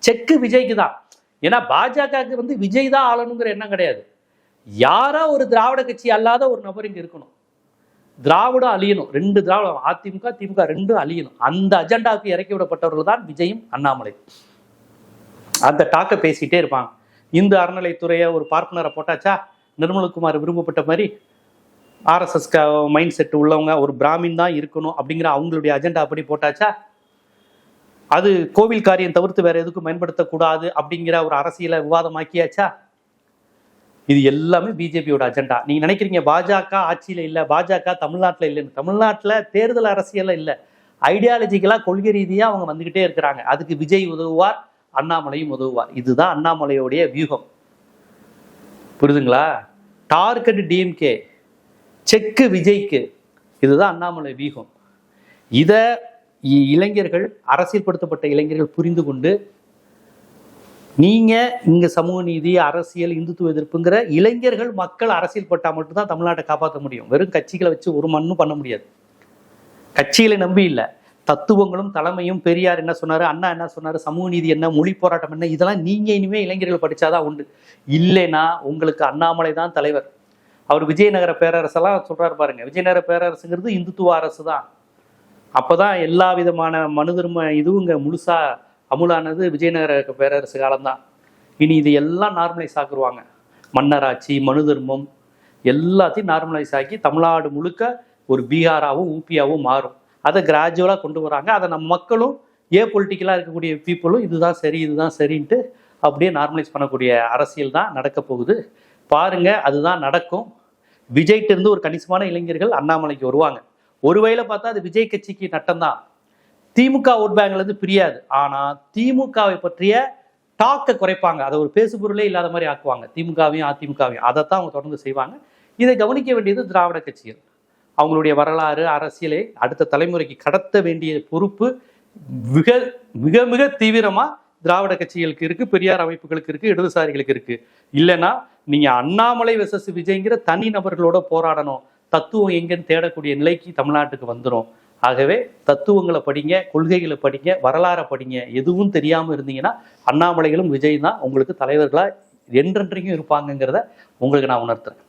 செக்கு விஜய்க்கு தான். ஏன்னா பாஜகவுக்கு வந்து விஜய் தான் ஆளணுங்கிற எண்ணம் கிடையாது. யாரா ஒரு திராவிட கட்சி அல்லாத ஒரு நபர் இங்க இருக்கணும். திராவிடம் அழியணும். 2 திராவிடம், அதிமுக திமுக 2 அழியணும். அந்த அஜெண்டாவுக்கு இறக்கி விடப்பட்டவர்கள் தான் விஜயும் அண்ணாமலை. அந்த டாக்க பேசிட்டே இருப்பாங்க. இந்து அறநிலைத்துறையை ஒரு பார்ட்னரை போட்டாச்சா, நிர்மல்குமார் விரும்பப்பட்ட மாதிரி ஆர்எஸ்எஸ் மைண்ட் செட் உள்ளவங்க ஒரு பிராமின் தான் இருக்கணும் அப்படிங்கிற அவங்களுடைய அஜெண்டா அப்படி போட்டாச்சா, அது கோவில் காரியம் தவிர்த்து வேற எதுக்கும் பயன்படுத்தக்கூடாது அப்படிங்கிற ஒரு அரசியலை விவாதமாக்கியாச்சா. இது எல்லாமே பிஜேபியோட அஜெண்டா. நீங்க நினைக்கிறீங்க பாஜக ஆட்சியில இல்ல, பாஜக தமிழ்நாட்டில் இல்லைன்னு. தமிழ்நாட்டில் தேர்தல் அரசியல இல்ல, ஐடியாலஜிக்கலா கொள்கை ரீதியா அவங்க வந்துகிட்டே இருக்கிறாங்க. அதுக்கு விஜய் உதவுவார், அண்ணாமலையும் உதவுவார். இதுதான் அண்ணாமலையோடைய வியூகம். புரியுதுங்களா? டார்கெட் டிஎம்கே, செக்கு விஜய்க்கு. இதுதான் அண்ணாமலை வியூகம். இத இளைஞர்கள், அரசியல்படுத்தப்பட்ட இளைஞர்கள் புரிந்து கொண்டு, நீங்க இங்க சமூக நீதி, அரசியல், இந்துத்துவ எதிர்ப்புங்கிற இளைஞர்கள் மக்கள் அரசியல் பட்டா மட்டும்தான் தமிழ்நாட்டை காப்பாற்ற முடியும். வெறும் கட்சிகளை வச்சு ஒரு மண்ணும் பண்ண முடியாது. கட்சிகளை நம்பி இல்லை, தத்துவங்களும் தலைமையும். பெரியார் என்ன சொன்னாரு, அண்ணா என்ன சொன்னாரு, சமூக நீதி என்ன, மொழி போராட்டம் என்ன, இதெல்லாம் நீங்க இனிமே இளைஞர்கள் படிச்சாதான் உண்டு. இல்லைன்னா உங்களுக்கு அண்ணாமலை தான் தலைவர். அவர் விஜயநகர பேரரசெல்லாம் சொல்றாரு பாருங்க. விஜயநகர பேரரசுங்கிறது இந்துத்துவ அரசு தான். அப்பதான் எல்லா விதமான மனு தர்ம இதுவுங்க முழுசா அமுலானது விஜயநகர பேரரசு காலம்தான். இனி இது எல்லாம் நார்மலைஸ் ஆக்குருவாங்க. மன்னராட்சி, மனு தர்மம் எல்லாத்தையும் நார்மலைஸ் ஆக்கி தமிழ்நாடு முழுக்க ஒரு பீகாராவும் ஊபியாவும் மாறும். அதை கிராஜுவலாக கொண்டு வராங்க. அதை நம்ம மக்களும், பொலிட்டிக்கலாக இருக்கக்கூடிய பீப்புளும் இதுதான் சரி இதுதான் சரின்ட்டு அப்படியே நார்மலைஸ் பண்ணக்கூடிய அரசியல் தான் நடக்க போகுது. பாருங்க, அதுதான் நடக்கும். விஜய்கிட்ட இருந்து ஒரு கணிசமான இளைஞர்கள் அண்ணாமலைக்கு வருவாங்க. ஒருவேளை பார்த்தா அது விஜய் கட்சிக்கு நட்டம்தான். திமுக ஓட் பேங்க்ல இருந்து பிரியாது. ஆனா திமுகவை பற்றிய டாக்கை குறைப்பாங்க. அதை ஒரு பேசுபொருளே இல்லாத மாதிரி ஆக்குவாங்க. திமுகவையும் அதிமுகவையும் அதைத்தான் அவங்க தொடர்ந்து செய்வாங்க. இதை கவனிக்க வேண்டியது திராவிட கட்சிகள். அவங்களுடைய வரலாறு, அரசியலை அடுத்த தலைமுறைக்கு கடத்த வேண்டிய பொறுப்பு மிக மிக மிக தீவிரமா திராவிட கட்சிகளுக்கு இருக்கு, பெரியார் அமைப்புகளுக்கு இருக்கு, இடதுசாரிகளுக்கு இருக்கு. இல்லைன்னா நீங்க அண்ணாமலை வெர்சஸ் விஜய்ங்கிற தனி நபர்களோட போராடணும். தத்துவம் எங்கன்னு தேடக்கூடிய நிலைக்கு தமிழ்நாட்டுக்கு வந்துடும். ஆகவே தத்துவங்களை படிங்க, கொள்கைகளை படிங்க, வரலாறை படிங்க. எதுவும் தெரியாம இருந்தீங்கன்னா அண்ணாமலைகளும் விஜய் தான் உங்களுக்கு தலைவர்களா என்றென்றைக்கும் இருப்பாங்கங்கிறத உங்களுக்கு நான் உணர்த்துறேன்.